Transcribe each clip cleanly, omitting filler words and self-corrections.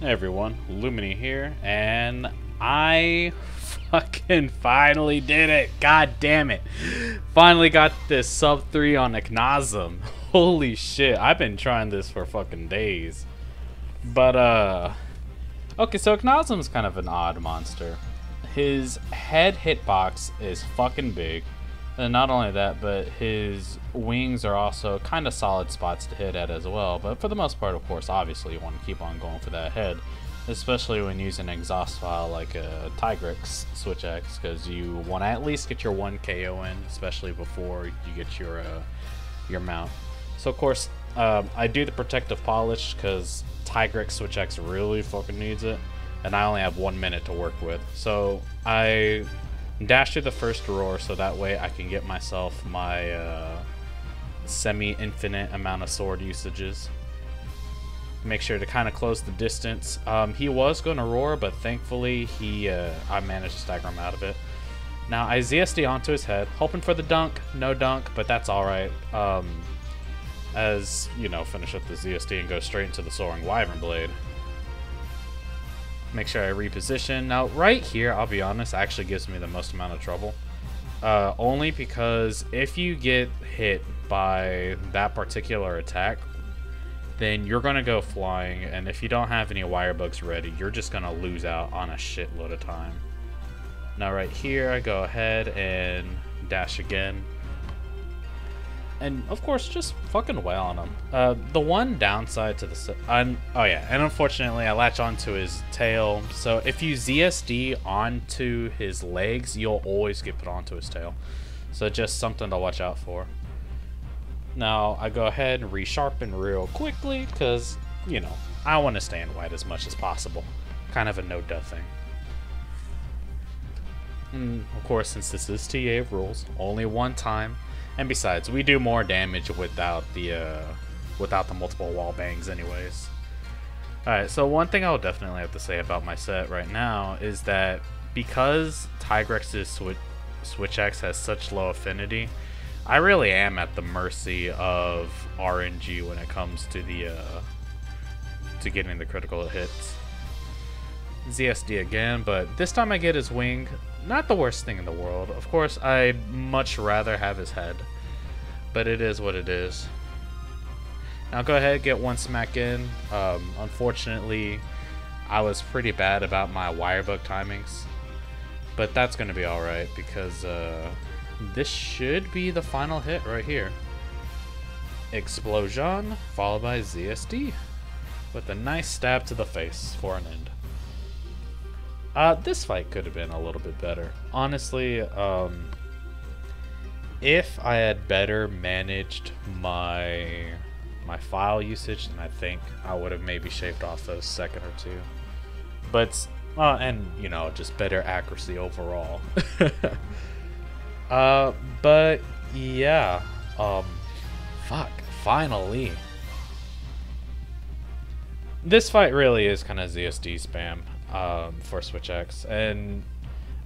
Hey everyone, Lumini here, and I fucking finally did it. God damn it. Finally got this sub 3 on Ignazum. Holy shit, I've been trying this for fucking days. But, okay, so Ignazum's kind of an odd monster. His head hitbox is fucking big. And not only that, but his wings are also kind of solid spots to hit at as well. But for the most part, of course, obviously you want to keep on going for that head. Especially when using an exhaust file like a Tigrex Switch X, because you want to at least get your 1 KO in, especially before you get your mount. So of course, I do the protective polish because Tigrex Switch X really fucking needs it. And I only have 1 minute to work with. So I dash through the first roar so that way I can get myself my semi-infinite amount of sword usages. Make sure to kind of close the distance. He was going to roar, but thankfully I managed to stagger him out of it. Now I ZSD onto his head, hoping for the dunk. No dunk, but that's alright. As, you know, finish up the ZSD and go straight into the Soaring Wyvern Blade. Make sure I reposition. Now, right here, I'll be honest, actually gives me the most amount of trouble. Only because if you get hit by that particular attack, then you're going to go flying, and if you don't have any wire bugs ready, you're just going to lose out on a shitload of time. Now, right here, I go ahead and dash again. And of course, just fucking wail on him. The one downside to the and unfortunately I latch onto his tail. So if you ZSD onto his legs, you'll always get put onto his tail. So just something to watch out for. Now I go ahead and resharpen real quickly because, you know, I want to stay in white as much as possible. Kind of a no-duh thing. And of course, since this is TA rules, only one time. And besides, we do more damage without the multiple wall bangs anyways. Alright, so one thing I'll definitely have to say about my set right now is that because Tigrex's Switch X has such low affinity, I really am at the mercy of RNG when it comes to the to getting the critical hits. ZSD again, but this time I get his wing. Not the worst thing in the world. Of course, I'd much rather have his head, but it is what it is. Now go ahead, get one smack in. Unfortunately, I was pretty bad about my wire bug timings, but that's going to be alright because this should be the final hit right here. Explosion, followed by ZSD, with a nice stab to the face for an end. This fight could have been a little bit better. Honestly, if I had better managed my file usage, then I think I would have maybe shaved off a second or two. But, and, you know, just better accuracy overall. But, yeah. Fuck, finally. This fight really is kind of ZSD spam. For Switch X, and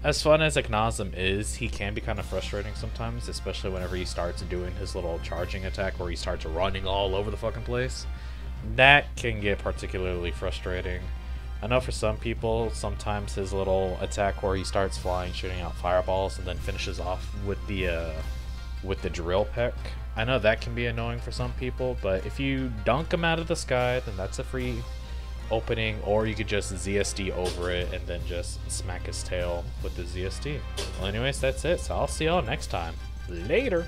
as fun as Ignazum is, he can be kind of frustrating sometimes, especially whenever he starts doing his little charging attack where he starts running all over the fucking place. That can get particularly frustrating. I know for some people, sometimes his little attack where he starts flying, shooting out fireballs, and then finishes off with the drill peck. I know that can be annoying for some people, but if you dunk him out of the sky, then that's a free opening, or you could just ZSD over it and then just smack his tail with the ZSD. Well, anyways, that's it. So I'll see y'all next time. Later.